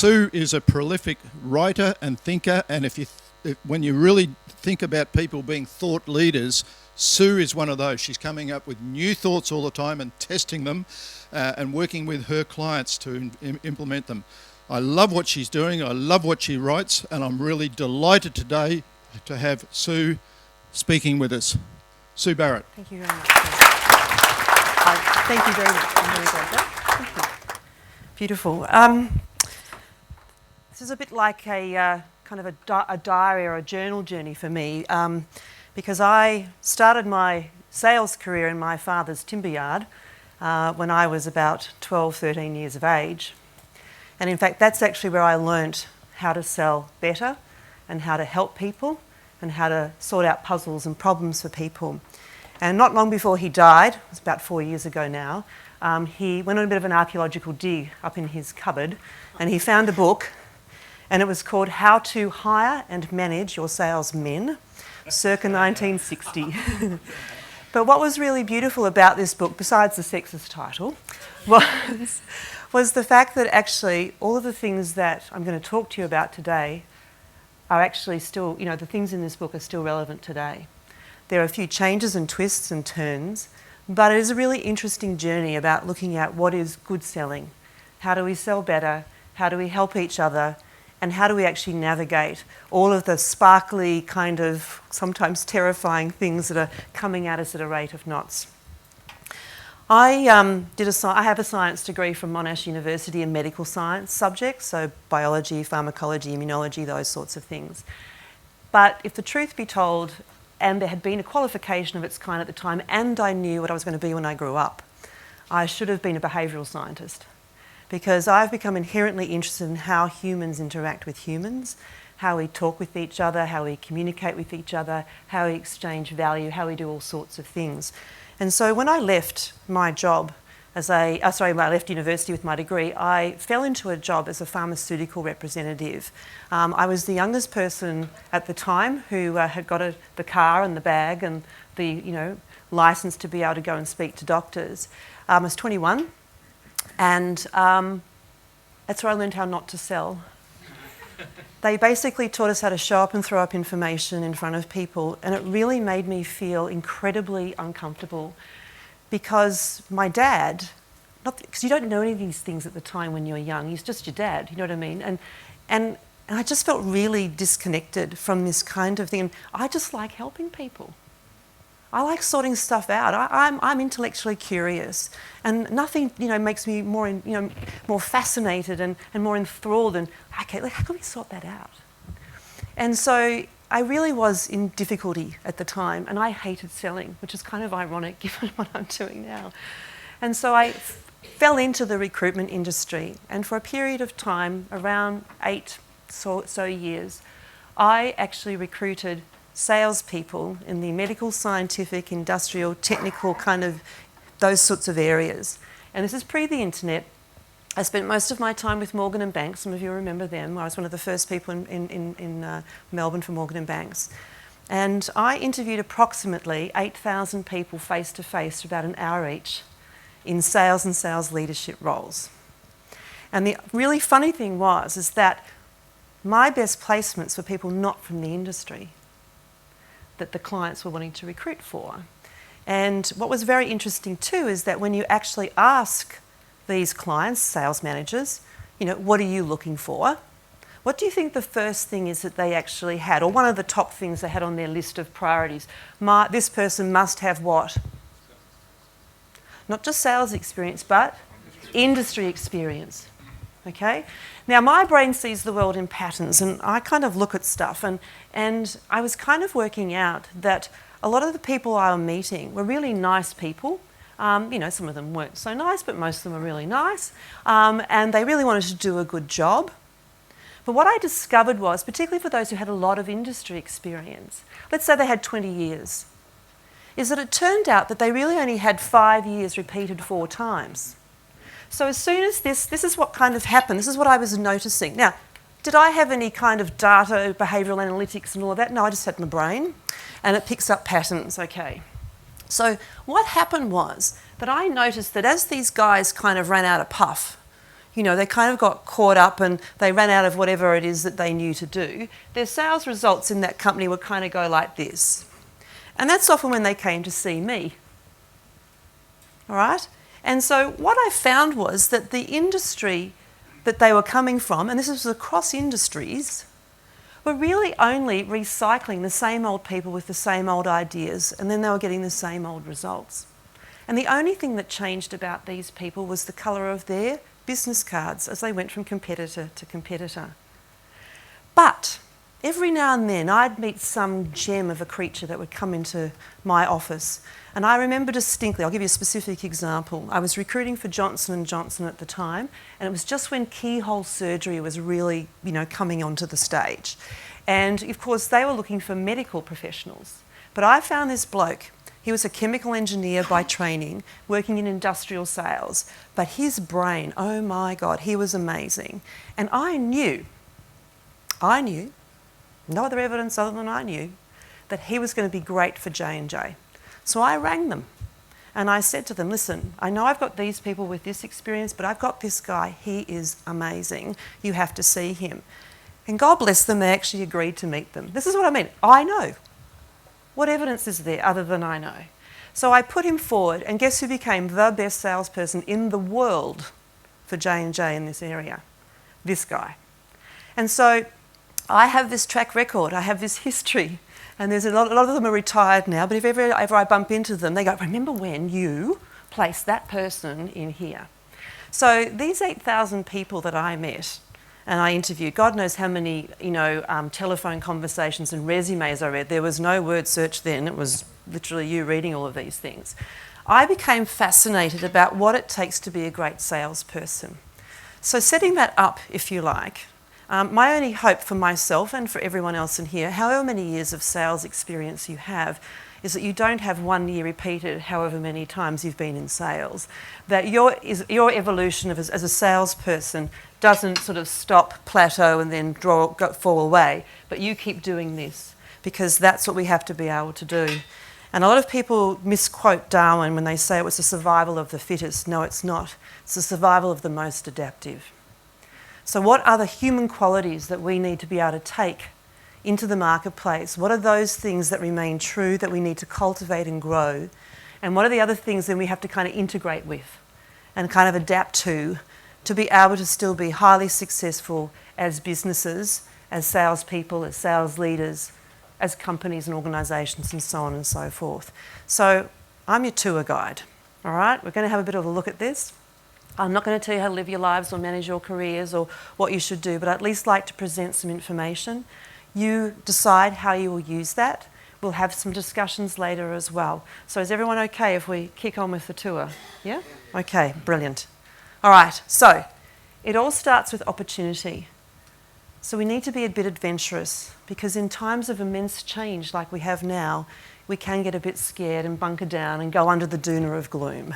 Sue is a prolific writer and thinker, and when you really think about people being thought leaders, Sue is one of those. She's coming up with new thoughts all the time and testing them and working with her clients to implement them. I love what she's doing, I love what she writes, and I'm really delighted today to have Sue speaking with us. Sue Barrett. Thank you very much. Thank you very much. I'm very grateful. Thank you. Beautiful. This is a bit like a kind of a diary or a journal journey for me, because I started my sales career in my father's timber yard when I was about 12, 13 years of age. And in fact, that's actually where I learnt how to sell better and how to help people and how to sort out puzzles and problems for people. And not long before he died, it was about 4 years ago now, he went on a bit of an archaeological dig up in his cupboard and he found a book, and it was called How to Hire and Manage Your Salesmen, circa 1960. But what was really beautiful about this book, besides the sexist title, was the fact that actually all of the things that I'm going to talk to you about today are actually still, the things in this book are still relevant today. There are a few changes and twists and turns, but it is a really interesting journey about looking at what is good selling. How do we sell better? How do we help each other? And how do we actually navigate all of the sparkly, kind of sometimes terrifying things that are coming at us at a rate of knots? I have a science degree from Monash University in medical science subjects, so biology, pharmacology, immunology, those sorts of things. But if the truth be told, and there had been a qualification of its kind at the time, and I knew what I was going to be when I grew up, I should have been a behavioural scientist, because I've become inherently interested in how humans interact with humans, how we talk with each other, how we communicate with each other, how we exchange value, how we do all sorts of things. And so when I left my job when I left university with my degree, I fell into a job as a pharmaceutical representative. I was the youngest person at the time who had got the car and the bag and the license to be able to go and speak to doctors. I was 21, and that's where I learned how not to sell. They basically taught us how to show up and throw up information in front of people, and it really made me feel incredibly uncomfortable, because my dad, because you don't know any of these things at the time when you're young, he's just your dad, you know what I mean? And I just felt really disconnected from this kind of thing. And I just like helping people. I like sorting stuff out. I'm intellectually curious, and nothing makes me more more fascinated and more enthralled than, okay, how can we sort that out? And so I really was in difficulty at the time, and I hated selling, which is kind of ironic given what I'm doing now. And so I fell into the recruitment industry, and for a period of time, around 8 so years, I actually recruited salespeople in the medical, scientific, industrial, technical, kind of those sorts of areas. And this is pre the internet. I spent most of my time with Morgan & Banks. Some of you remember them. I was one of the first people in Melbourne for Morgan & Banks. And I interviewed approximately 8,000 people face-to-face for about an hour each in sales and sales leadership roles. And the really funny thing is that my best placements were people not from the industry that the clients were wanting to recruit for. And what was very interesting too is that when you actually ask these clients, sales managers, what are you looking for? What do you think the first thing is that they actually had, or one of the top things they had on their list of priorities? This person must have what? Not just sales experience, but industry experience. Okay? Now, my brain sees the world in patterns, and I kind of look at stuff, and I was kind of working out that a lot of the people I was meeting were really nice people. Some of them weren't so nice, but most of them were really nice, and they really wanted to do a good job. But what I discovered was, particularly for those who had a lot of industry experience, let's say they had 20 years, is that it turned out that they really only had 5 years repeated 4 times. So as soon as this is what kind of happened, this is what I was noticing. Now, did I have any kind of data, behavioural analytics and all of that? No, I just had my brain, and it picks up patterns, okay. So what happened was that I noticed that as these guys kind of ran out of puff, You know, they kind of got caught up and they ran out of whatever it is that they knew to do. Their sales results in that company would kind of go like this. And that's often when they came to see me. All right? And so what I found was that the industry that they were coming from, and this was across industries, were really only recycling the same old people with the same old ideas, and then they were getting the same old results. And the only thing that changed about these people was the colour of their business cards as they went from competitor to competitor. But every now and then I'd meet some gem of a creature that would come into my office. And I remember distinctly, I'll give you a specific example. I was recruiting for Johnson & Johnson at the time, and it was just when keyhole surgery was really, coming onto the stage. And of course they were looking for medical professionals. But I found this bloke. He was a chemical engineer by training, working in industrial sales. But his brain, oh my God, he was amazing. And I knew, no other evidence other than I knew, that he was going to be great for J&J. So I rang them and I said to them, listen, I know I've got these people with this experience, but I've got this guy. He is amazing. You have to see him. And God bless them, they actually agreed to meet them. This is what I mean. I know. What evidence is there other than I know? So I put him forward, and guess who became the best salesperson in the world for J&J in this area? This guy. And so I have this track record, I have this history, and there's a lot of them are retired now, but if ever I bump into them, they go, remember when you placed that person in here? So these 8,000 people that I met, and I interviewed, God knows how many, telephone conversations and resumes I read. There was no word search then. It was literally you reading all of these things. I became fascinated about what it takes to be a great salesperson. So setting that up, if you like, my only hope for myself and for everyone else in here, however many years of sales experience you have, is that you don't have 1 year repeated however many times you've been in sales. That your evolution as a salesperson doesn't sort of stop, plateau, and then fall away, but you keep doing this because that's what we have to be able to do. And a lot of people misquote Darwin when they say it was the survival of the fittest. No, it's not. It's the survival of the most adaptive. So what are the human qualities that we need to be able to take into the marketplace? What are those things that remain true that we need to cultivate and grow? And what are the other things that we have to kind of integrate with and kind of adapt to be able to still be highly successful as businesses, as salespeople, as sales leaders, as companies and organisations, and so on and so forth. So I'm your tour guide, all right? We're going to have a bit of a look at this. I'm not going to tell you how to live your lives or manage your careers or what you should do, but I'd at least like to present some information. You decide how you will use that. We'll have some discussions later as well. So is everyone okay if we kick on with the tour? Yeah? Okay, brilliant. All right, so it all starts with opportunity. So we need to be a bit adventurous because in times of immense change like we have now, we can get a bit scared and bunker down and go under the doona of gloom,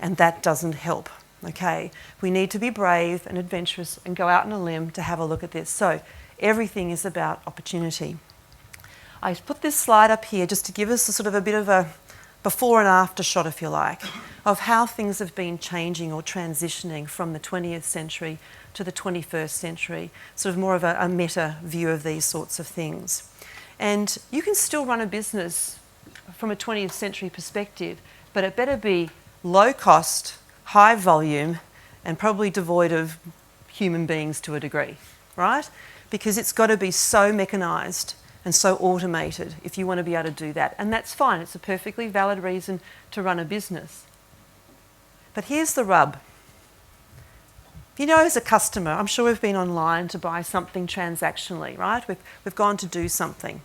and that doesn't help. Okay, we need to be brave and adventurous and go out on a limb to have a look at this. So everything is about opportunity. I put this slide up here just to give us a sort of a bit of a before and after shot, if you like, of how things have been changing or transitioning from the 20th century to the 21st century, sort of more of a meta view of these sorts of things. And you can still run a business from a 20th century perspective, but it better be low cost, high volume, and probably devoid of human beings to a degree, right? Because it's got to be so mechanised and so automated if you want to be able to do that. And that's fine. It's a perfectly valid reason to run a business. But here's the rub. You know, as a customer, I'm sure we've been online to buy something transactionally, right? We've gone to do something.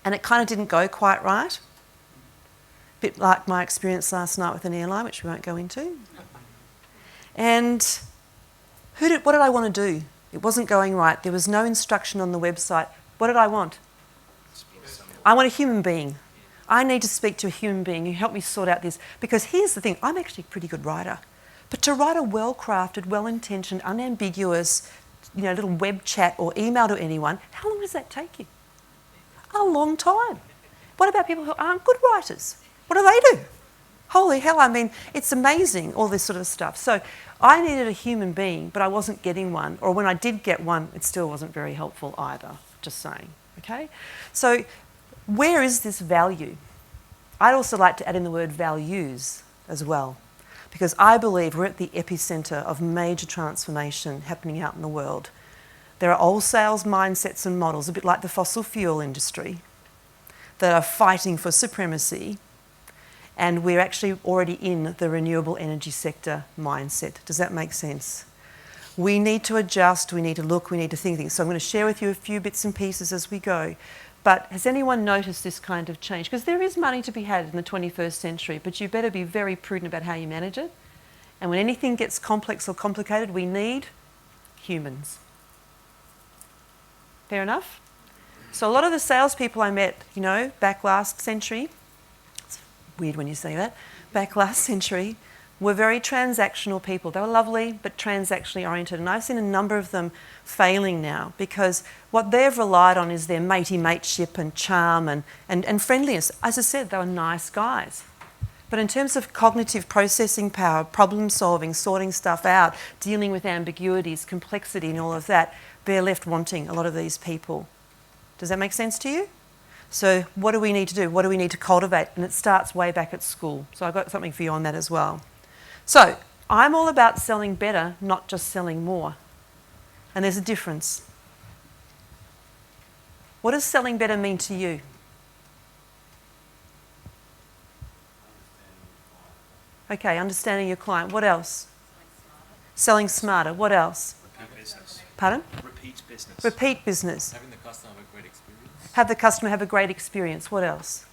And it kind of didn't go quite right. A bit like my experience last night with an airline, which we won't go into. And what did I want to do? It wasn't going right. There was no instruction on the website. What did I want? I want a human being. I need to speak to a human being who helped me sort out this. Because here's the thing, I'm actually a pretty good writer. But to write a well-crafted, well-intentioned, unambiguous, little web chat or email to anyone, how long does that take you? A long time. What about people who aren't good writers? What do? Holy hell, I mean, it's amazing, all this sort of stuff. So I needed a human being, but I wasn't getting one. Or when I did get one, it still wasn't very helpful either, just saying, okay? So where is this value? I'd also like to add in the word values as well, because I believe we're at the epicenter of major transformation happening out in the world. There are old sales mindsets and models, a bit like the fossil fuel industry, that are fighting for supremacy, and we're actually already in the renewable energy sector mindset. Does that make sense? We need to adjust, we need to look, we need to think things. So I'm going to share with you a few bits and pieces as we go. But has anyone noticed this kind of change? Because there is money to be had in the 21st century, but you better be very prudent about how you manage it. And when anything gets complex or complicated, we need humans. Fair enough? So a lot of the salespeople I met, you know, back last century, it's weird when you say that, back last century, were very transactional people. They were lovely, but transactionally oriented. And I've seen a number of them failing now because what they've relied on is their matey-mateship and charm and friendliness. As I said, they were nice guys. But in terms of cognitive processing power, problem solving, sorting stuff out, dealing with ambiguities, complexity and all of that, they're left wanting, a lot of these people. Does that make sense to you? So what do we need to do? What do we need to cultivate? And it starts way back at school. So I've got something for you on that as well. So I'm all about selling better, not just selling more. And there's a difference. What does selling better mean to you? Okay, understanding your client. What else? Selling smarter. What else? Repeat business. Pardon? Repeat business. Repeat business. Having the customer have a great experience. Have the customer have a great experience. What else?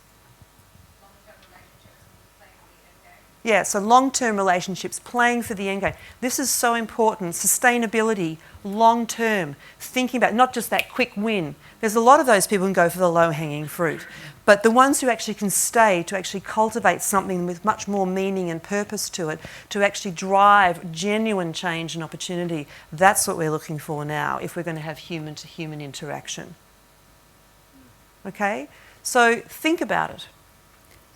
Yeah, so long-term relationships, playing for the end game. This is so important. Sustainability, long-term, thinking about not just that quick win. There's a lot of those people who can go for the low-hanging fruit. But the ones who actually can stay to actually cultivate something with much more meaning and purpose to it, to actually drive genuine change and opportunity, that's what we're looking for now if we're going to have human-to-human interaction. Okay? So think about it.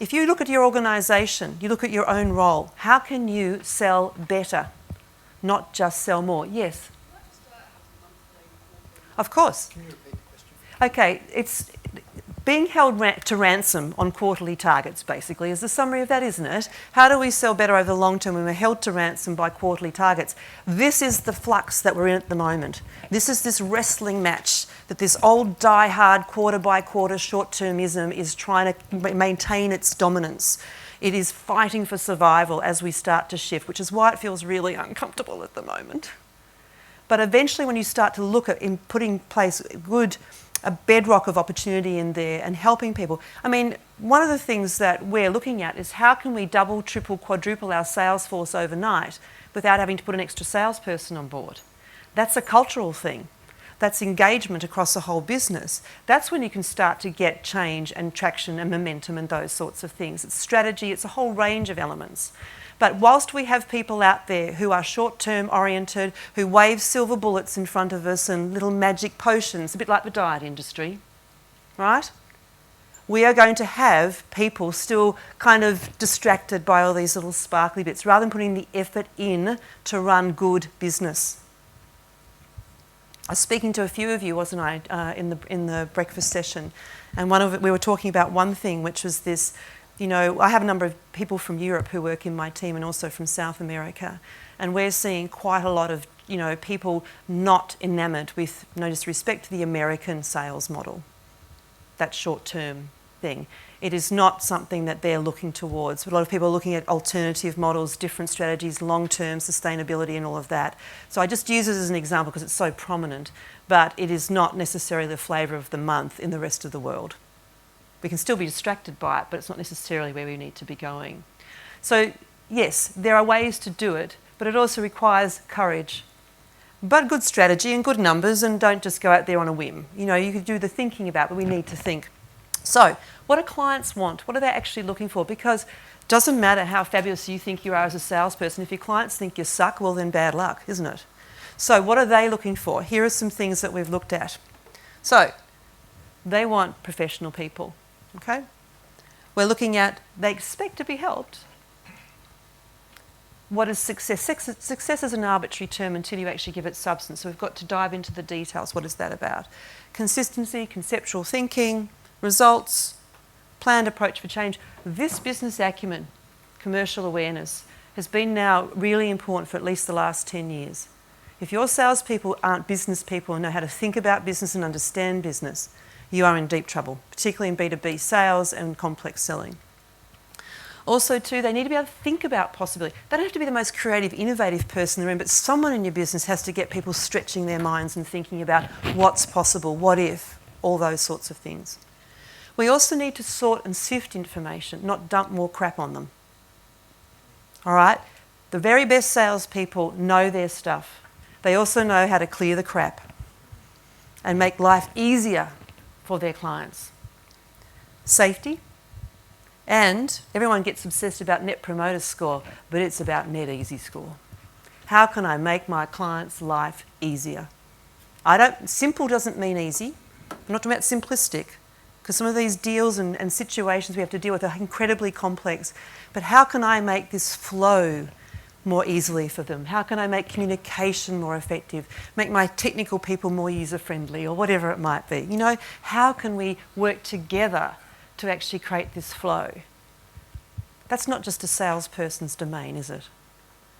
If you look at your organisation, you look at your own role, how can you sell better, not just sell more? Yes? Of course. Can you repeat the question? Okay, it's being held to ransom on quarterly targets, basically, is the summary of that, isn't it? How do we sell better over the long term when we're held to ransom by quarterly targets? This is the flux that we're in at the moment. This is this wrestling match that this old die-hard quarter-by-quarter short-termism is trying to maintain its dominance. It is fighting for survival as we start to shift, which is why it feels really uncomfortable at the moment. But eventually when you start to look at putting in place a bedrock of opportunity in there and helping people. I mean, one of the things that we're looking at is how can we double, triple, quadruple our sales force overnight without having to put an extra salesperson on board? That's a cultural thing. That's engagement across the whole business. That's when you can start to get change and traction and momentum and those sorts of things. It's strategy, it's a whole range of elements. But whilst we have people out there who are short-term oriented, who wave silver bullets in front of us and little magic potions, a bit like the diet industry, right? We are going to have people still kind of distracted by all these little sparkly bits rather than putting the effort in to run good business. I was speaking to a few of you, wasn't I, in the breakfast session, and we were talking about one thing, which was this. You know, I have a number of people from Europe who work in my team and also from South America, and we're seeing quite a lot of, you know, people not enamoured with, no disrespect to the American sales model, that short-term thing. It is not something that they're looking towards. A lot of people are looking at alternative models, different strategies, long-term sustainability and all of that. So I just use it as an example because it's so prominent, but it is not necessarily the flavour of the month in the rest of the world. We can still be distracted by it, but it's not necessarily where we need to be going. So yes, there are ways to do it, but it also requires courage. But good strategy and good numbers, and don't just go out there on a whim. You know, you could do the thinking about, but we need to think. So what do clients want? What are they actually looking for? Because it doesn't matter how fabulous you think you are as a salesperson. If your clients think you suck, well then bad luck, isn't it? So what are they looking for? Here are some things that we've looked at. So they want professional people. Okay? We're looking at, they expect to be helped, what is success? Success is an arbitrary term until you actually give it substance. So we've got to dive into the details. What is that about? Consistency, conceptual thinking, results, planned approach for change. This business acumen, commercial awareness, has been now really important for at least the last 10 years. If your salespeople aren't business people and know how to think about business and understand business, you are in deep trouble, particularly in B2B sales and complex selling. Also, too, they need to be able to think about possibility. They don't have to be the most creative, innovative person in the room, but someone in your business has to get people stretching their minds and thinking about what's possible, what if, all those sorts of things. We also need to sort and sift information, not dump more crap on them. All right? The very best salespeople know their stuff. They also know how to clear the crap and make life easier for their clients. Safety. And everyone gets obsessed about Net Promoter Score, but it's about Net Easy Score. How can I make my client's life easier? Simple doesn't mean easy. I'm not talking about simplistic, because some of these deals and situations we have to deal with are incredibly complex. But how can I make this flow more easily for them? How can I make communication more effective? Make my technical people more user-friendly, or whatever it might be? You know, how can we work together to actually create this flow? That's not just a salesperson's domain, is it?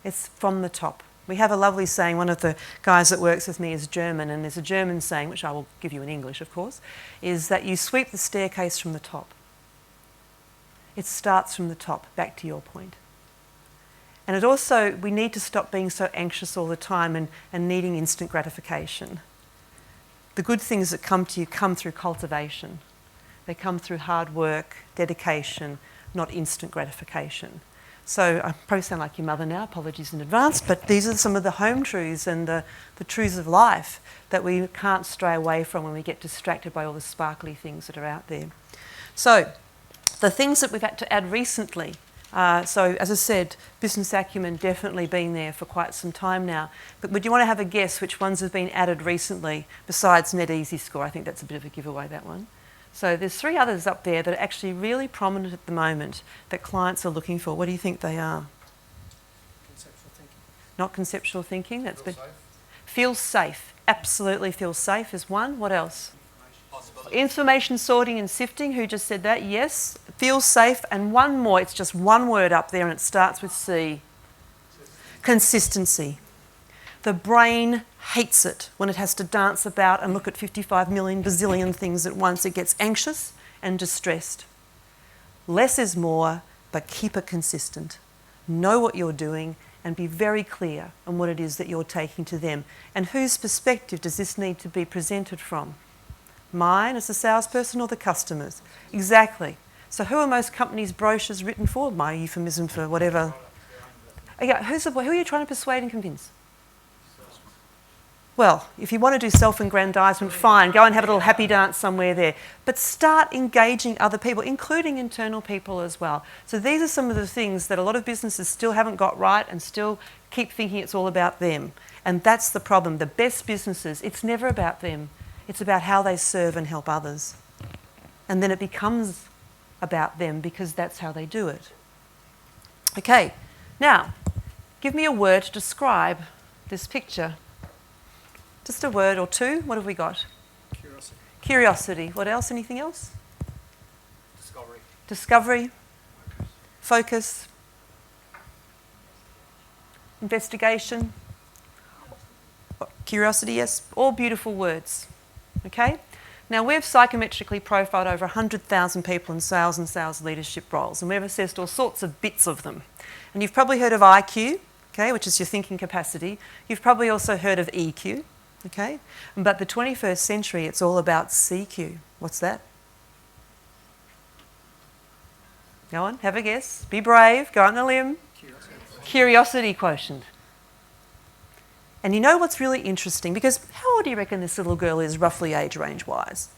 It's from the top. We have a lovely saying, one of the guys that works with me is German, and there's a German saying, which I will give you in English, of course, is that you sweep the staircase from the top. It starts from the top, back to your point. And it also, we need to stop being so anxious all the time and needing instant gratification. The good things that come to you come through cultivation. They come through hard work, dedication, not instant gratification. So I probably sound like your mother now, apologies in advance, but these are some of the home truths and the truths of life that we can't stray away from when we get distracted by all the sparkly things that are out there. So the things that we've had to add recently, so as I said, business acumen definitely been there for quite some time now, but would you want to have a guess which ones have been added recently besides Net Easy Score? I think that's a bit of a giveaway, that one. So there's 3 others up there that are actually really prominent at the moment that clients are looking for. What do you think they are? Conceptual thinking. Not conceptual thinking. That's been feel safe. Absolutely feel safe is one. What else? Information sorting and sifting. Who just said that? Yes. Feel safe. And one more. It's just one word up there and it starts with C. Consistency. The brain hates it when it has to dance about and look at 55 million bazillion things at once. It gets anxious and distressed. Less is more, but keep it consistent. Know what you're doing and be very clear on what it is that you're taking to them. And whose perspective does this need to be presented from? Mine as a salesperson or the customer's? Exactly. So who are most companies' brochures written for? My euphemism for whatever. Okay, who are you trying to persuade and convince? Well, if you want to do self-aggrandisement, fine, go and have a little happy dance somewhere there. But start engaging other people, including internal people as well. So these are some of the things that a lot of businesses still haven't got right and still keep thinking it's all about them. And that's the problem. The best businesses, it's never about them. It's about how they serve and help others. And then it becomes about them because that's how they do it. Okay, now, give me a word to describe this picture. Just a word or two. What have we got? Curiosity. Curiosity. What else? Anything else? Discovery. Discovery. Focus. Investigation. Curiosity, yes. All beautiful words. Okay? Now, we've psychometrically profiled over 100,000 people in sales and sales leadership roles, and we've assessed all sorts of bits of them. And you've probably heard of IQ, okay, which is your thinking capacity. You've probably also heard of EQ. Okay, but the 21st century, it's all about CQ. What's that? Go on, have a guess. Be brave, go on a limb. Curiosity quotient. And you know what's really interesting? Because how old do you reckon this little girl is, roughly age range-wise?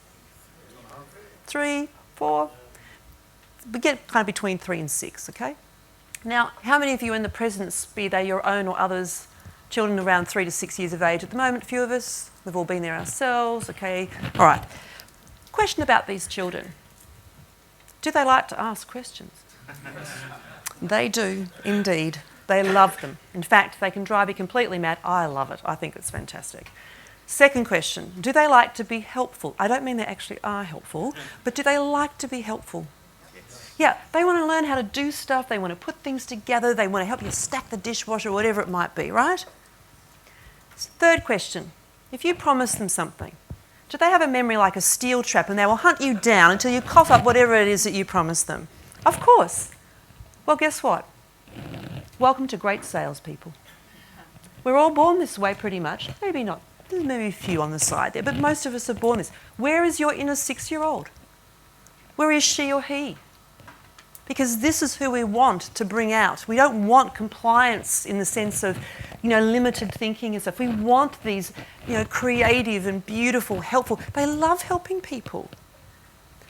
3, 4? We get kind of between 3 and 6, okay? Now, how many of you in the presence, be they your own or others, children around 3 to 6 years of age at the moment, a few of us, we've all been there ourselves, okay? All right. Question about these children. Do they like to ask questions? They do, indeed. They love them. In fact, they can drive you completely mad. I love it. I think it's fantastic. Second question, do they like to be helpful? I don't mean they actually are helpful, but do they like to be helpful? Yeah, they want to learn how to do stuff, they want to put things together, they want to help you stack the dishwasher, whatever it might be, right? Third question, if you promise them something, do they have a memory like a steel trap and they will hunt you down until you cough up whatever it is that you promised them? Of course. Well, guess what? Welcome to great salespeople. We're all born this way pretty much, maybe not. There's maybe a few on the side there, but most of us are born this. Where is your inner 6-year-old? Where is she or he? Because this is who we want to bring out. We don't want compliance in the sense of, limited thinking and stuff. We want these, creative and beautiful, helpful. They love helping people.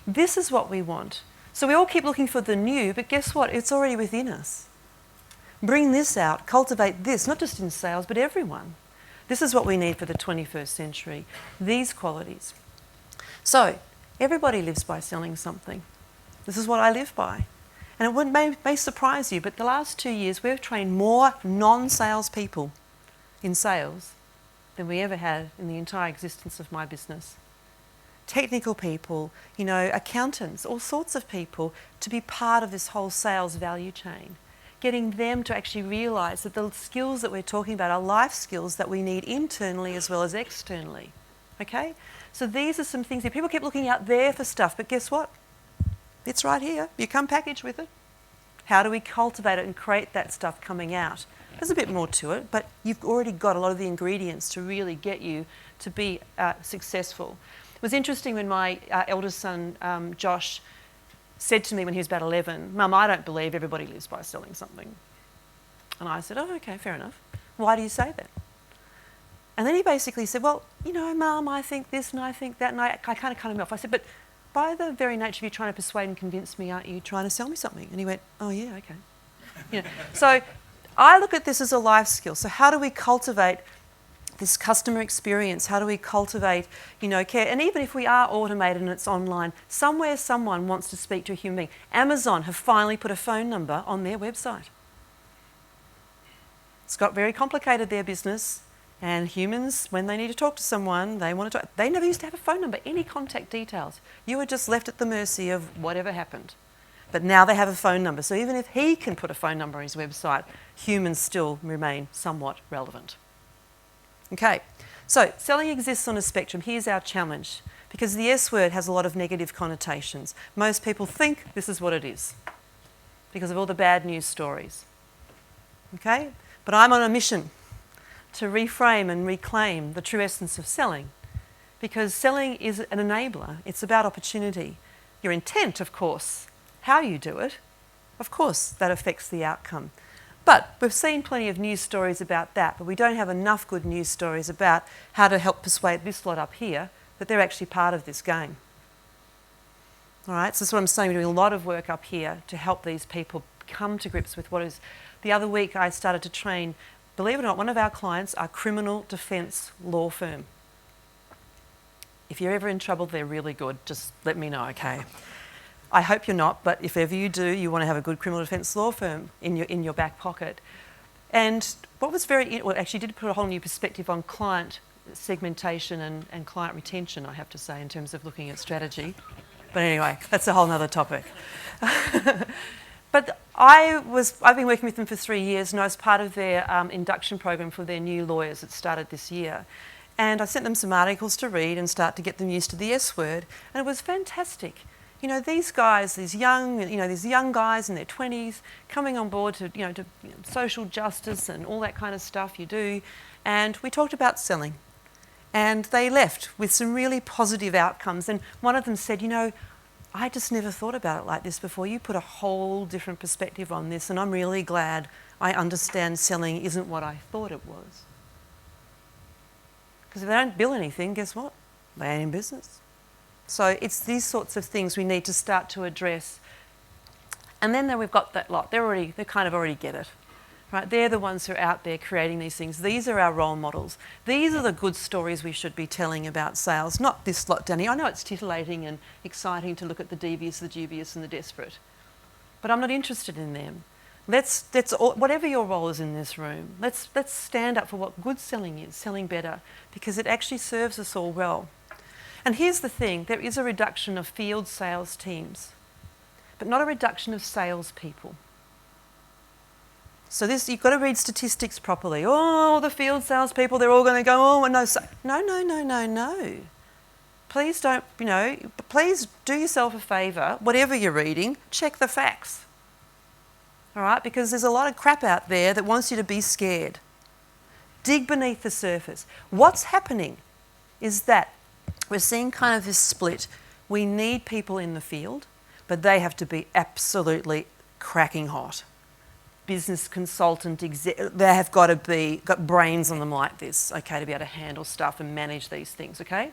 This is what we want. So we all keep looking for the new, but guess what? It's already within us. Bring this out, cultivate this, not just in sales, but everyone. This is what we need for the 21st century, these qualities. So, everybody lives by selling something. This is what I live by. And it may surprise you, but the last 2 years we've trained more non-sales people in sales than we ever had in the entire existence of my business. Technical people, accountants, all sorts of people to be part of this whole sales value chain. Getting them to actually realise that the skills that we're talking about are life skills that we need internally as well as externally. Okay? So these are some things that people keep looking out there for stuff, but guess what? It's right here. You come packaged with it. How do we cultivate it and create that stuff coming out? There's a bit more to it, but you've already got a lot of the ingredients to really get you to be successful. It was interesting when my eldest son, Josh, said to me when he was about 11, Mum, I don't believe everybody lives by selling something. And I said, oh, okay, fair enough. Why do you say that? And then he basically said, well, Mum, I think this and I think that. And I kind of cut him off. I said, but by the very nature of you trying to persuade and convince me, aren't you trying to sell me something? And he went, oh, yeah, okay. So I look at this as a life skill. So how do we cultivate this customer experience? How do we cultivate, care? And even if we are automated and it's online, somewhere someone wants to speak to a human being. Amazon have finally put a phone number on their website. It's got very complicated, their business, and humans, when they need to talk to someone, they want to talk. They never used to have a phone number, any contact details. You were just left at the mercy of whatever happened. But now they have a phone number. So even if he can put a phone number on his website, humans still remain somewhat relevant. Okay, so selling exists on a spectrum. Here's our challenge. Because the S word has a lot of negative connotations. Most people think this is what it is because of all the bad news stories. Okay, but I'm on a mission to reframe and reclaim the true essence of selling, because selling is an enabler. It's about opportunity. Your intent, of course, how you do it, of course, that affects the outcome. But we've seen plenty of news stories about that, but we don't have enough good news stories about how to help persuade this lot up here that they're actually part of this game. All right, so that's what I'm saying. We're doing a lot of work up here to help these people come to grips with what is. The other week I started to train, believe it or not, one of our clients, a criminal defence law firm. If you're ever in trouble, they're really good. Just let me know, okay? I hope you're not, but if ever you do, you want to have a good criminal defence law firm in your back pocket. And what was actually did put a whole new perspective on client segmentation and client retention, I have to say, in terms of looking at strategy. But anyway, that's a whole other topic. But I've been working with them for 3 years, and I was part of their induction program for their new lawyers that started this year. And I sent them some articles to read and start to get them used to the S word, and it was fantastic. These guys, these young guys in their 20s, coming on board to social justice and all that kind of stuff you do, and we talked about selling. And they left with some really positive outcomes. And one of them said, I just never thought about it like this before. You put a whole different perspective on this, and I'm really glad I understand selling isn't what I thought it was. Because if they don't bill anything, guess what? They ain't in business. So it's these sorts of things we need to start to address. And then we've got that lot. They kind of already get it. Right? They're the ones who are out there creating these things. These are our role models. These are the good stories we should be telling about sales, not this lot down here. I know it's titillating and exciting to look at the devious, the dubious and the desperate, but I'm not interested in them. Whatever your role is in this room, let's stand up for what good selling is, selling better, because it actually serves us all well. And here's the thing, there is a reduction of field sales teams, but not a reduction of salespeople. So you've got to read statistics properly. Oh, the field salespeople, they're all going to go, oh, no. No. Please don't, please do yourself a favour, whatever you're reading, check the facts. All right, because there's a lot of crap out there that wants you to be scared. Dig beneath the surface. What's happening is that we're seeing kind of this split. We need people in the field, but they have to be absolutely cracking hot. Business consultant, they have got brains on them like this, okay, to be able to handle stuff and manage these things, okay?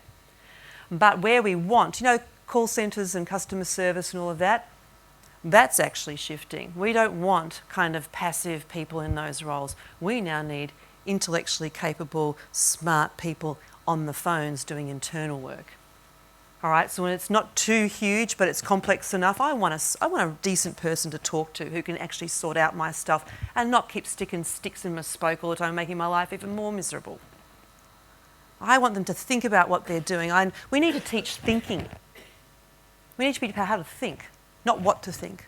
But where we want, call centres and customer service and all of that, that's actually shifting. We don't want kind of passive people in those roles. We now need intellectually capable, smart people on the phones doing internal work. All right, so when it's not too huge, but it's complex enough, I want a decent person to talk to who can actually sort out my stuff and not keep sticking sticks in my spoke all the time, making my life even more miserable. I want them to think about what they're doing. We need to teach thinking. We need to teach people how to think, not what to think.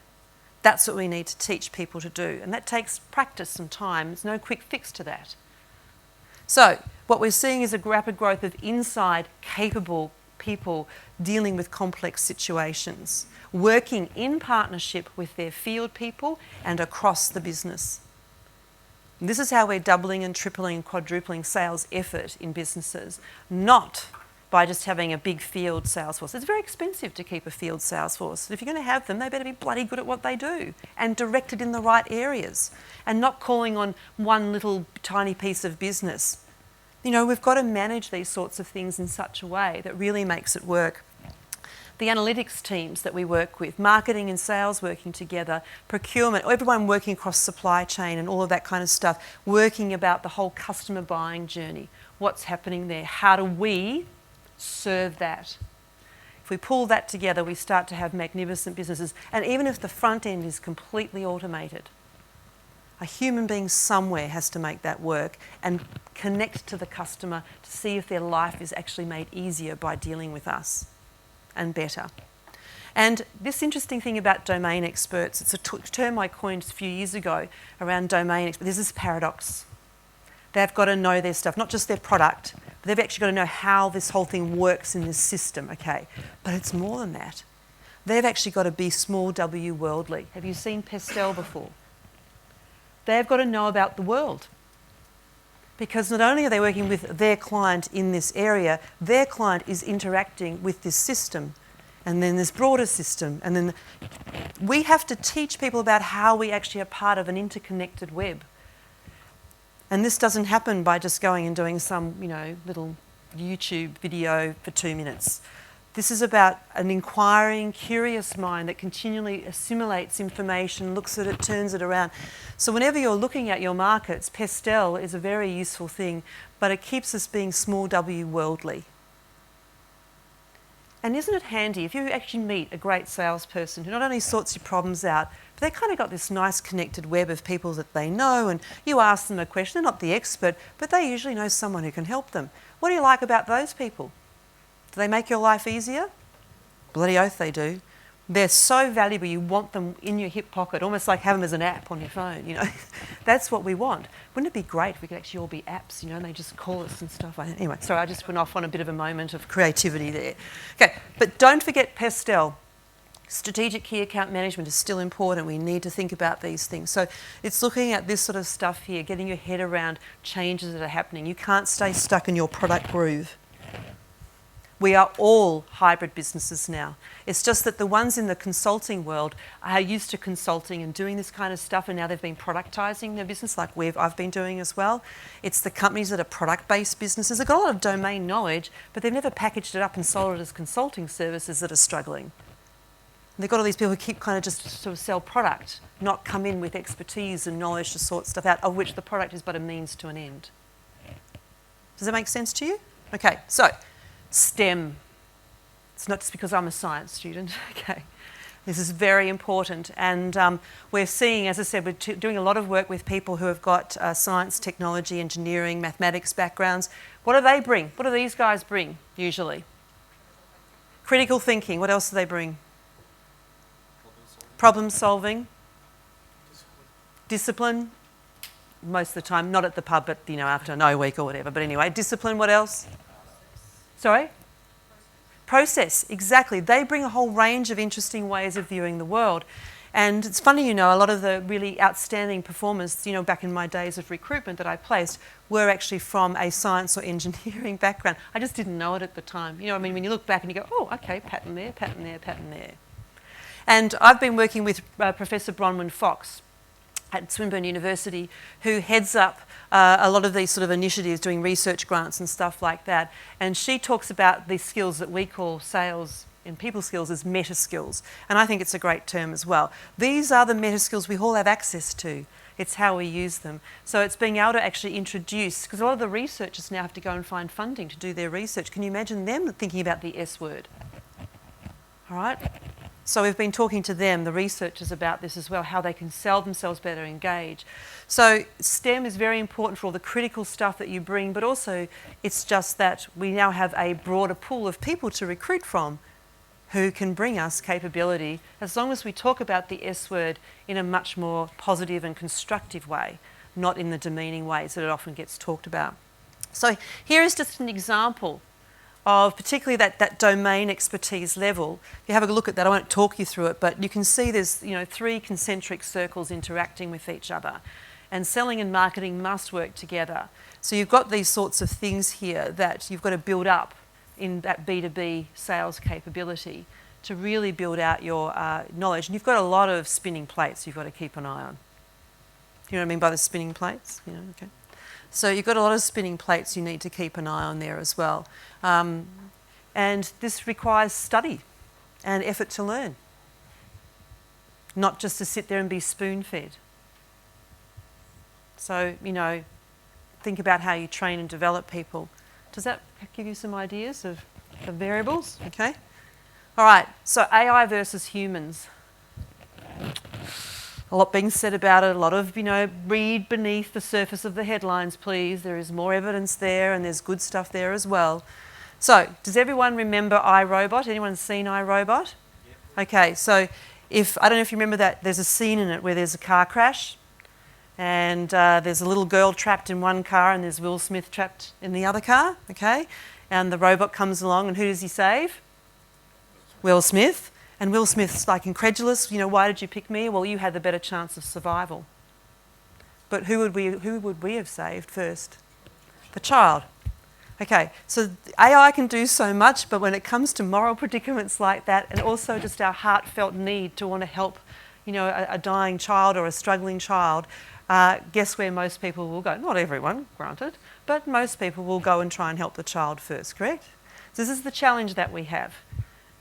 That's what we need to teach people to do. And that takes practice and time. There's no quick fix to that. So what we're seeing is a rapid growth of inside capable people dealing with complex situations, working in partnership with their field people and across the business. And this is how we're doubling and tripling and quadrupling sales effort in businesses, not by just having a big field sales force. It's very expensive to keep a field sales force. If you're going to have them, they better be bloody good at what they do and directed in the right areas and not calling on one little tiny piece of business. We've got to manage these sorts of things in such a way that really makes it work. The analytics teams that we work with, marketing and sales working together, procurement, everyone working across supply chain and all of that kind of stuff, working about the whole customer buying journey. What's happening there? How do we serve that? If we pull that together, we start to have magnificent businesses. And even if the front end is completely automated, a human being somewhere has to make that work and connect to the customer to see if their life is actually made easier by dealing with us and better. And this interesting thing about domain experts, it's a term I coined a few years ago around domain experts. There's this paradox. They've got to know their stuff, not just their product, but they've actually got to know how this whole thing works in this system, okay? But it's more than that. They've actually got to be small w worldly. Have you seen Pestel before? They've got to know about the world. Because not only are they working with their client in this area, their client is interacting with this system and then this broader system. And then we have to teach people about how we actually are part of an interconnected web. And this doesn't happen by just going and doing some, little YouTube video for 2 minutes. This is about an inquiring, curious mind that continually assimilates information, looks at it, turns it around. So whenever you're looking at your markets, Pestel is a very useful thing, but it keeps us being small w worldly. And isn't it handy if you actually meet a great salesperson who not only sorts your problems out, but they kind of got this nice connected web of people that they know, and you ask them a question, they're not the expert, but they usually know someone who can help them. What do you like about those people? Do they make your life easier? Bloody oath they do. They're so valuable, you want them in your hip pocket, almost like have them as an app on your phone, That's what we want. Wouldn't it be great if we could actually all be apps, and they just call us and stuff? Anyway, sorry, I just went off on a bit of a moment of creativity there. Okay, but don't forget Pestel. Strategic key account management is still important. We need to think about these things. So it's looking at this sort of stuff here, getting your head around changes that are happening. You can't stay stuck in your product groove. We are all hybrid businesses now. It's just that the ones in the consulting world are used to consulting and doing this kind of stuff, and now they've been productizing their business like I've been doing as well. It's the companies that are product-based businesses. They've got a lot of domain knowledge, but they've never packaged it up and sold it as consulting services that are struggling. And they've got all these people who keep kind of just sort of sell product, not come in with expertise and knowledge to sort stuff out, of which the product is but a means to an end. Does that make sense to you? Okay, so STEM. It's not just because I'm a science student, okay. This is very important, and we're seeing, as I said, we're doing a lot of work with people who have got science, technology, engineering, mathematics backgrounds. What do they bring? What do these guys bring, usually? Critical thinking. What else do they bring? Problem solving. Discipline. Most of the time, not at the pub, but after no week or whatever. But anyway, discipline. What else? Sorry? Process, exactly. They bring a whole range of interesting ways of viewing the world. And it's funny, a lot of the really outstanding performers, back in my days of recruitment that I placed, were actually from a science or engineering background. I just didn't know it at the time. When you look back and you go, oh, okay, pattern there, pattern there, pattern there. And I've been working with Professor Bronwyn Fox at Swinburne University, who heads up a lot of these sort of initiatives, doing research grants and stuff like that. And she talks about these skills that we call sales and people skills as meta skills. And I think it's a great term as well. These are the meta skills we all have access to. It's how we use them. So it's being able to actually introduce, because a lot of the researchers now have to go and find funding to do their research. Can you imagine them thinking about the S word? All right? So we've been talking to them, the researchers, about this as well, how they can sell themselves better, engage. So STEM is very important for all the critical stuff that you bring, but also it's just that we now have a broader pool of people to recruit from who can bring us capability, as long as we talk about the S word in a much more positive and constructive way, not in the demeaning ways that it often gets talked about. So here is just an example of particularly that domain expertise level. If you have a look at that, I won't talk you through it, but you can see there's 3 concentric circles interacting with each other. And selling and marketing must work together. So you've got these sorts of things here that you've got to build up in that B2B sales capability to really build out your knowledge. And you've got a lot of spinning plates you've got to keep an eye on. You know what I mean by the spinning plates? Okay. So you've got a lot of spinning plates you need to keep an eye on there as well. And this requires study and effort to learn, not just to sit there and be spoon-fed. So, think about how you train and develop people. Does that give you some ideas of the variables? Okay. All right, so AI versus humans. A lot being said about it, a lot of, read beneath the surface of the headlines, please. There is more evidence there and there's good stuff there as well. So, does everyone remember iRobot? Anyone seen iRobot? Yep. Okay, so I don't know if you remember that, there's a scene in it where there's a car crash and there's a little girl trapped in one car and there's Will Smith trapped in the other car, okay? And the robot comes along and who does he save? Will Smith. And Will Smith's like incredulous, why did you pick me? Well, you had the better chance of survival. But who would we have saved first? The child. Okay, so AI can do so much, but when it comes to moral predicaments like that, and also just our heartfelt need to want to help, a dying child or a struggling child, guess where most people will go? Not everyone, granted, but most people will go and try and help the child first, correct? So this is the challenge that we have.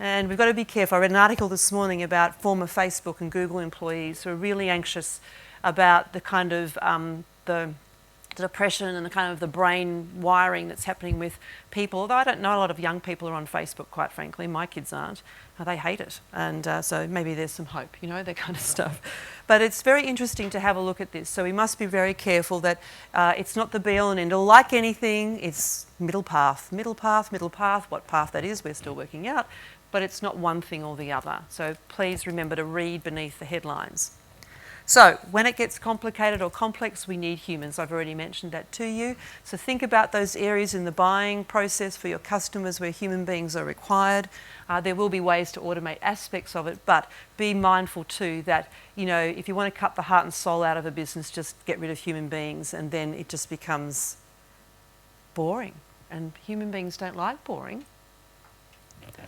And we've got to be careful. I read an article this morning about former Facebook and Google employees who are really anxious about the kind of the depression and the kind of the brain wiring that's happening with people. Although I don't know a lot of young people are on Facebook, quite frankly. My kids aren't. They hate it. And so maybe there's some hope, that kind of stuff. But it's very interesting to have a look at this. So we must be very careful that it's not the be-all and end-all. Like anything, it's middle path. Middle path, middle path. What path that is, we're still working out. But it's not one thing or the other. So please remember to read beneath the headlines. So when it gets complicated or complex, we need humans. I've already mentioned that to you. So think about those areas in the buying process for your customers where human beings are required. There will be ways to automate aspects of it, but be mindful too that, if you want to cut the heart and soul out of a business, just get rid of human beings and then it just becomes boring. And human beings don't like boring.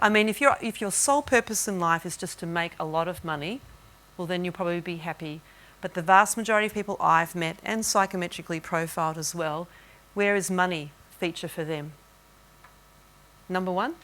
I mean, if your sole purpose in life is just to make a lot of money, well, then you'll probably be happy. But the vast majority of people I've met and psychometrically profiled as well, where is money feature for them? Number one?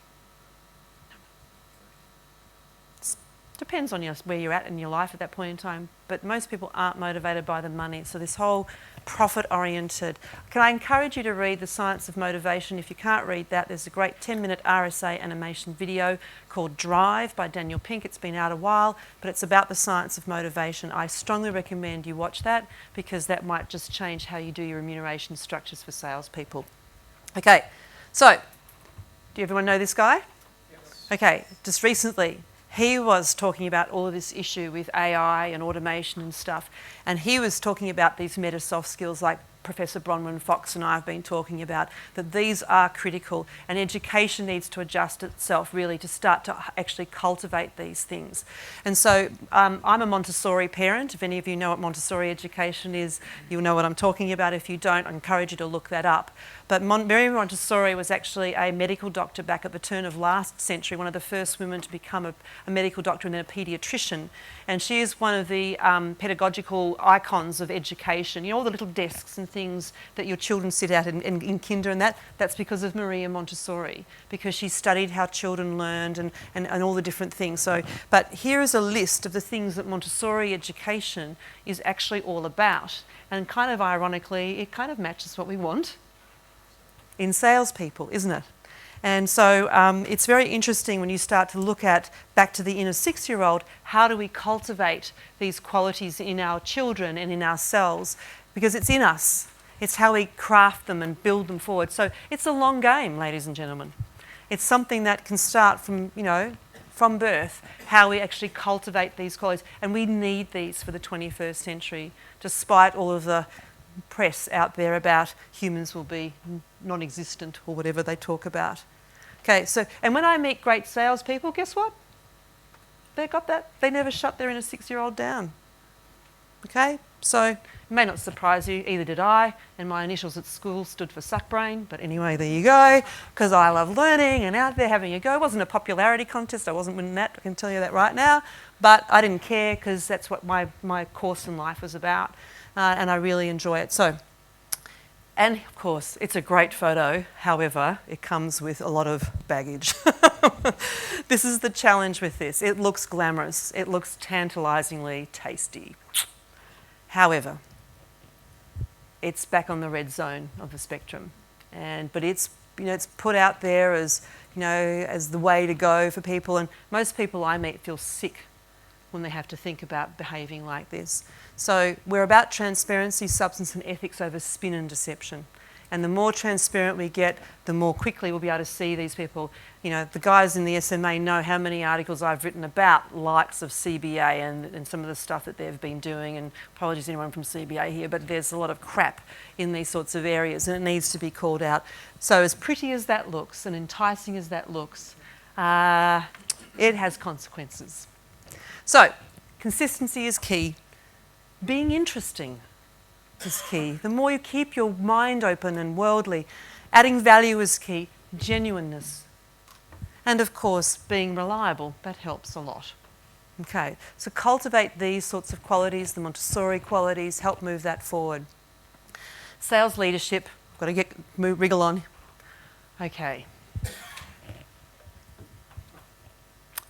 Depends on where you're at in your life at that point in time, but most people aren't motivated by the money. So this whole profit-oriented. Can I encourage you to read The Science of Motivation? If you can't read that, there's a great 10-minute RSA animation video called Drive by Daniel Pink. It's been out a while, but it's about the science of motivation. I strongly recommend you watch that because that might just change how you do your remuneration structures for salespeople. Okay, so do everyone know this guy? Yes. Okay, just recently, he was talking about all of this issue with AI and automation and stuff, and he was talking about these meta soft skills like Professor Bronwyn Fox and I have been talking about, that these are critical, and education needs to adjust itself really to start to actually cultivate these things. And so I'm a Montessori parent. If any of you know what Montessori education is, you'll know what I'm talking about. If you don't, I encourage you to look that up. But Mary Montessori was actually a medical doctor back at the turn of last century, one of the first women to become a medical doctor and then a paediatrician. And she is one of the pedagogical icons of education. You know, all the little desks and things that your children sit at in kinder and that's because of Maria Montessori, because she studied how children learned and all the different things. So, but here is a list of the things that Montessori education is actually all about. And kind of ironically, it kind of matches what we want in salespeople, isn't it? And so it's very interesting when you start to look at, back to the inner 6-year-old, how do we cultivate these qualities in our children and in ourselves? Because it's in us. It's how we craft them and build them forward. So it's a long game, ladies and gentlemen. It's something that can start from, you know, from birth, how we actually cultivate these qualities. And we need these for the 21st century, despite all of the press out there about humans will be non-existent or whatever they talk about. Okay, so, and when I meet great salespeople, guess what? They got that. They never shut their inner 6-year-old down. Okay, so it may not surprise you, either did I, and my initials at school stood for suck brain, but anyway, there you go, because I love learning and out there having a go. It wasn't a popularity contest, I wasn't winning that, I can tell you that right now, but I didn't care because that's what my course in life was about, and I really enjoy it. So, and of course, it's a great photo, however, it comes with a lot of baggage. This is the challenge with this. It looks glamorous, it looks tantalisingly tasty. However, it's back on the red zone of the spectrum, but it's, you know, it's put out there as, you know, as the way to go for people, and most people I meet feel sick when they have to think about behaving like this. So we're about transparency, substance and ethics over spin and deception. And the more transparent we get, the more quickly we'll be able to see these people. You know, the guys in the SMA know how many articles I've written about likes of CBA and some of the stuff that they've been doing. And apologies to anyone from CBA here, but there's a lot of crap in these sorts of areas and it needs to be called out. So as pretty as that looks and enticing as that looks, it has consequences. So consistency is key. Being interesting is key. The more you keep your mind open and worldly, adding value is key. Genuineness. And of course, being reliable, that helps a lot. Okay, so cultivate these sorts of qualities, the Montessori qualities, help move that forward. Sales leadership, got to wriggle on. Okay.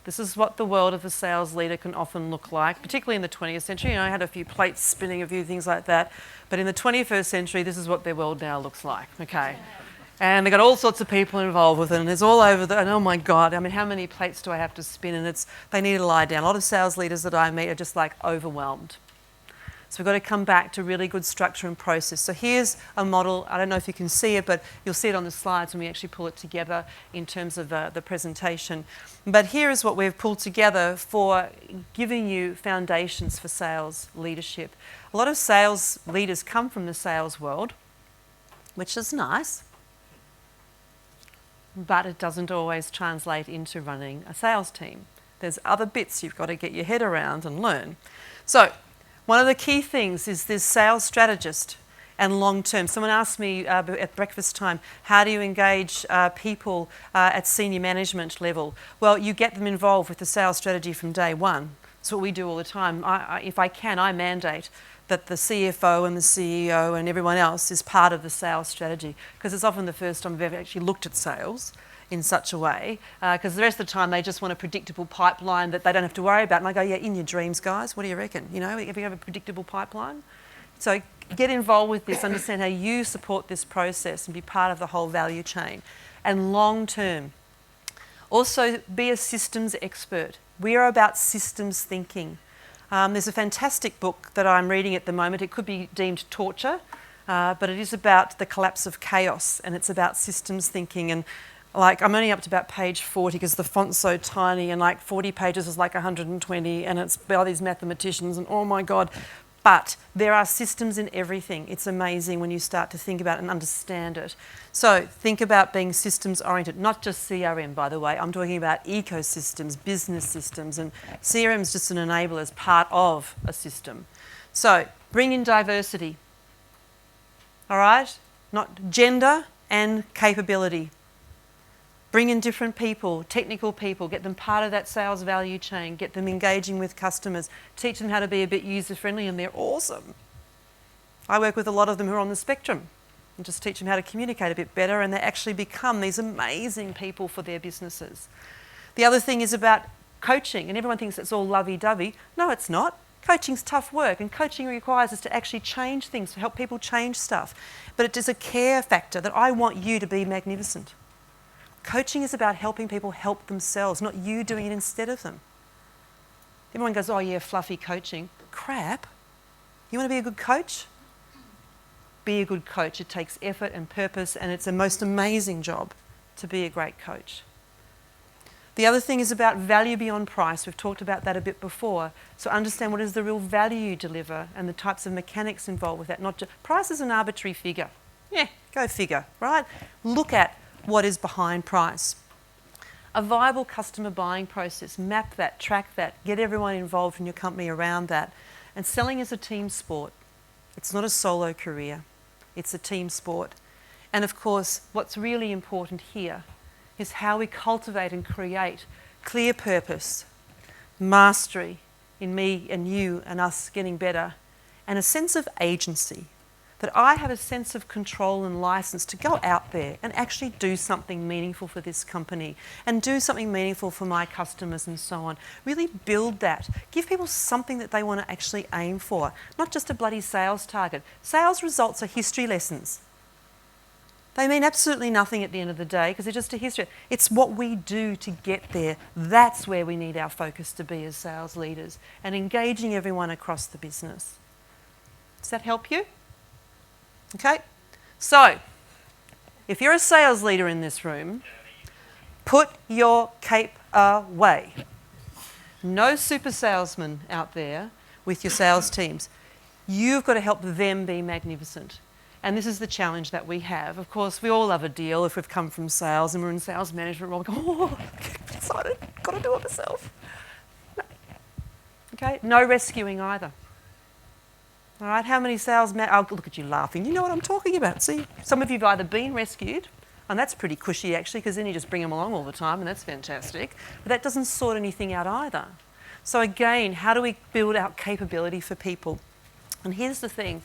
This is what the world of the sales leader can often look like, particularly in the 20th century. You know, I had a few plates spinning, a few things like that. But in the 21st century, this is what their world now looks like, okay? And they've got all sorts of people involved with it, and it's all over and oh my God, I mean, how many plates do I have to spin? And they need to lie down. A lot of sales leaders that I meet are just like overwhelmed. So we've got to come back to really good structure and process. So here's a model. I don't know if you can see it, but you'll see it on the slides when we actually pull it together in terms of the presentation. But here is what we've pulled together for giving you foundations for sales leadership. A lot of sales leaders come from the sales world, which is nice, but it doesn't always translate into running a sales team. There's other bits you've got to get your head around and learn. So one of the key things is this sales strategist and long-term. Someone asked me at breakfast time, how do you engage people at senior management level? Well, you get them involved with the sales strategy from day one. That's what we do all the time. If I can, I mandate that the CFO and the CEO and everyone else is part of the sales strategy, because it's often the first time I've ever actually looked at sales in such a way, because the rest of the time they just want a predictable pipeline that they don't have to worry about. And I go, yeah, in your dreams, guys, what do you reckon? You know, if you have a predictable pipeline. So get involved with this, understand how you support this process and be part of the whole value chain. And long term, also be a systems expert. We are about systems thinking. There's a fantastic book that I'm reading at the moment. It could be deemed torture, but it is about the collapse of chaos, and it's about systems thinking. And like, I'm only up to about page 40 because the font's so tiny, and like 40 pages is like 120, and it's by these mathematicians, and oh my God. But there are systems in everything. It's amazing when you start to think about it and understand it. So think about being systems oriented, not just CRM, by the way. I'm talking about ecosystems, business systems, and CRM is just an enabler as part of a system. So bring in diversity, all right? Not gender and capability. Bring in different people, technical people, get them part of that sales value chain, get them engaging with customers, teach them how to be a bit user-friendly, and they're awesome. I work with a lot of them who are on the spectrum and just teach them how to communicate a bit better, and they actually become these amazing people for their businesses. The other thing is about coaching, and everyone thinks it's all lovey-dovey. No, it's not. Coaching's tough work, and coaching requires us to actually change things, to help people change stuff. But it is a care factor that I want you to be magnificent. Coaching is about helping people help themselves, not you doing it instead of them. Everyone goes, oh yeah, fluffy coaching. Crap. You want to be a good coach? Be a good coach. It takes effort and purpose, and it's a most amazing job to be a great coach. The other thing is about value beyond price. We've talked about that a bit before. So understand what is the real value you deliver and the types of mechanics involved with that. Not just price is an arbitrary figure. Yeah, go figure, right? Look at what is behind price. A viable customer buying process, map that, track that, get everyone involved in your company around that. And selling is a team sport. It's not a solo career, it's a team sport. And of course, what's really important here is how we cultivate and create clear purpose, mastery in me and you and us getting better, and a sense of agency. That I have a sense of control and license to go out there and actually do something meaningful for this company and do something meaningful for my customers and so on. Really build that. Give people something that they want to actually aim for, not just a bloody sales target. Sales results are history lessons. They mean absolutely nothing at the end of the day because they're just a history. It's what we do to get there. That's where we need our focus to be as sales leaders, and engaging everyone across the business. Does that help you? Okay, so if you're a sales leader in this room, put your cape away. No super salesman out there with your sales teams. You've got to help them be magnificent. And this is the challenge that we have. Of course, we all love a deal if we've come from sales and we're in sales management. We're all going, oh, I'm excited, got to do it myself. No. Okay, no rescuing either. All right, how many salesmen? Oh, look at you laughing. You know what I'm talking about. See, some of you have either been rescued, and that's pretty cushy actually, because then you just bring them along all the time, and that's fantastic. But that doesn't sort anything out either. So again, how do we build out capability for people? And here's the thing.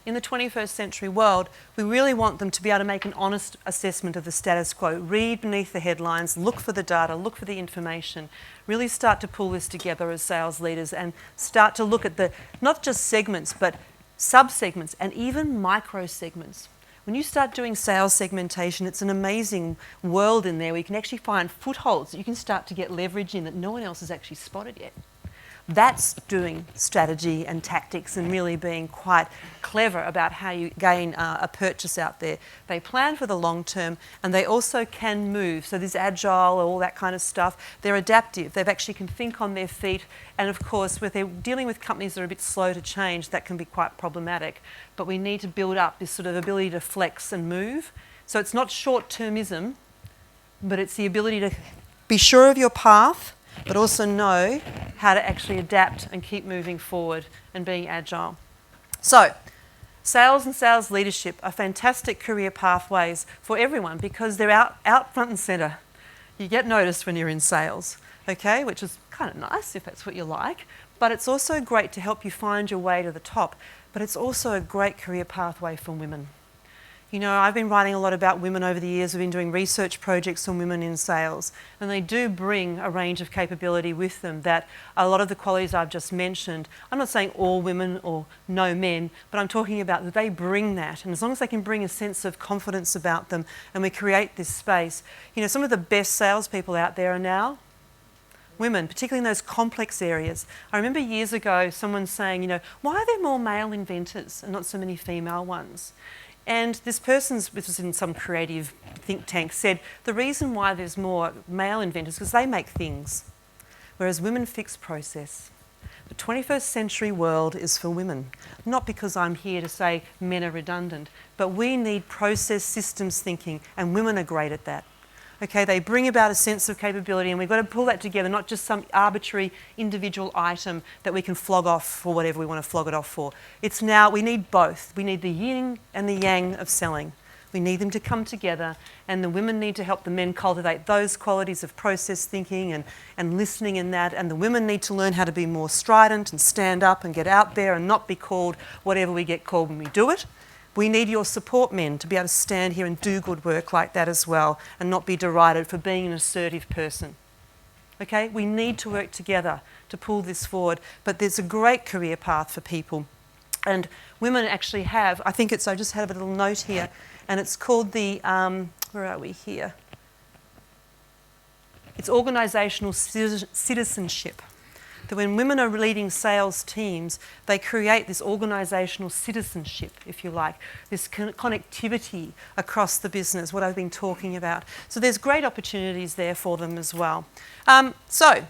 In the 21st century world, we really want them to be able to make an honest assessment of the status quo, read beneath the headlines, look for the data, look for the information, really start to pull this together as sales leaders and start to look at the, not just segments, but sub-segments and even micro-segments. When you start doing sales segmentation, it's an amazing world in there where you can actually find footholds that you can start to get leverage in that no one else has actually spotted yet. That's doing strategy and tactics and really being quite clever about how you gain a purchase out there. They plan for the long term and they also can move. So there's agile, all that kind of stuff. They're adaptive. They actually can think on their feet. And of course, when they're dealing with companies that are a bit slow to change, that can be quite problematic. But we need to build up this sort of ability to flex and move. So it's not short-termism, but it's the ability to be sure of your path, but also know how to actually adapt and keep moving forward and being agile. So, sales and sales leadership are fantastic career pathways for everyone because they're out front and centre. You get noticed when you're in sales, okay, which is kind of nice if that's what you like, but it's also great to help you find your way to the top. but it's also a great career pathway for women. You know, I've been writing a lot about women over the years. I've been doing research projects on women in sales, and they do bring a range of capability with them that a lot of the qualities I've just mentioned, I'm not saying all women or no men, but I'm talking about that they bring that. And as long as they can bring a sense of confidence about them and we create this space, you know, some of the best salespeople out there are now women, particularly in those complex areas. I remember years ago someone saying, you know, why are there more male inventors and not so many female ones? And this person's, this was in some creative think tank, said the reason why there's more male inventors is because they make things, whereas women fix process. The 21st century world is for women, not because I'm here to say men are redundant, but we need process systems thinking, and women are great at that. Okay, they bring about a sense of capability, and we've got to pull that together, not just some arbitrary individual item that we can flog off for whatever we want to flog it off for. It's now, we need both. We need the yin and the yang of selling. We need them to come together, and the women need to help the men cultivate those qualities of process thinking and listening in that, and the women need to learn how to be more strident and stand up and get out there and not be called whatever we get called when we do it. We need your support men to be able to stand here and do good work like that as well and not be derided for being an assertive person. Okay, we need to work together to pull this forward, but there's a great career path for people. And women actually have, I think it's, I just have a little note here, and it's called the, where are we here? It's organisational citizenship. That when women are leading sales teams, they create this organisational citizenship, if you like, this connectivity across the business, what I've been talking about. So there's great opportunities there for them as well. So,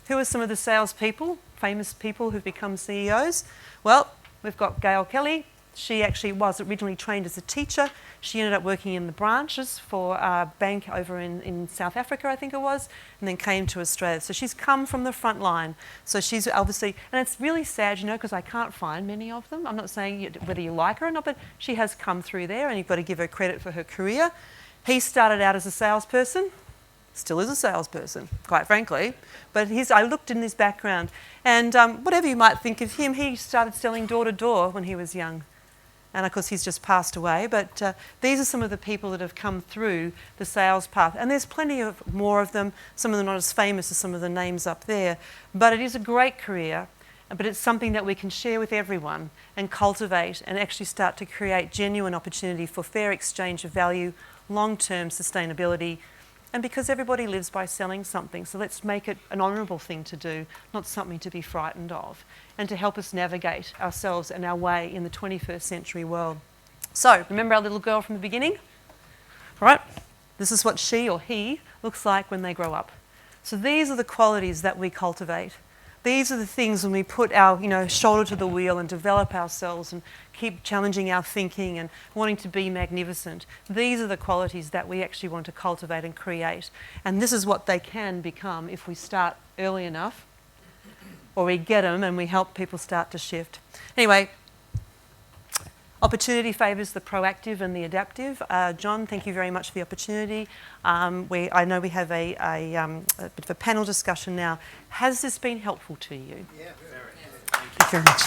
who are some of the salespeople, famous people who've become CEOs? Well, we've got Gail Kelly. She actually was originally trained as a teacher. She ended up working in the branches for a bank over in South Africa, I think it was, and then came to Australia. So she's come from the front line. So she's obviously, and it's really sad, you know, because I can't find many of them. I'm not saying whether you like her or not, but she has come through there, and you've got to give her credit for her career. He started out as a salesperson, still is a salesperson, quite frankly. But I looked in his background, and whatever you might think of him, he started selling door to door when he was young. And of course he's just passed away, but these are some of the people that have come through the sales path. And there's plenty of more of them, some of them not as famous as some of the names up there, but it is a great career, but it's something that we can share with everyone and cultivate and actually start to create genuine opportunity for fair exchange of value, long-term sustainability, and because everybody lives by selling something, so let's make it an honourable thing to do, not something to be frightened of, and to help us navigate ourselves and our way in the 21st century world. So, remember our little girl from the beginning? All right, this is what she or he looks like when they grow up. So these are the qualities that we cultivate. These are the things when we put our, shoulder to the wheel and develop ourselves and keep challenging our thinking and wanting to be magnificent. These are the qualities that we actually want to cultivate and create. And this is what they can become if we start early enough, or we get them and we help people start to shift. Anyway, opportunity favours the proactive and the adaptive. John, thank you very much for the opportunity. I know we have a bit of a panel discussion now. Has this been helpful to you? Yeah, very. Thank you very much.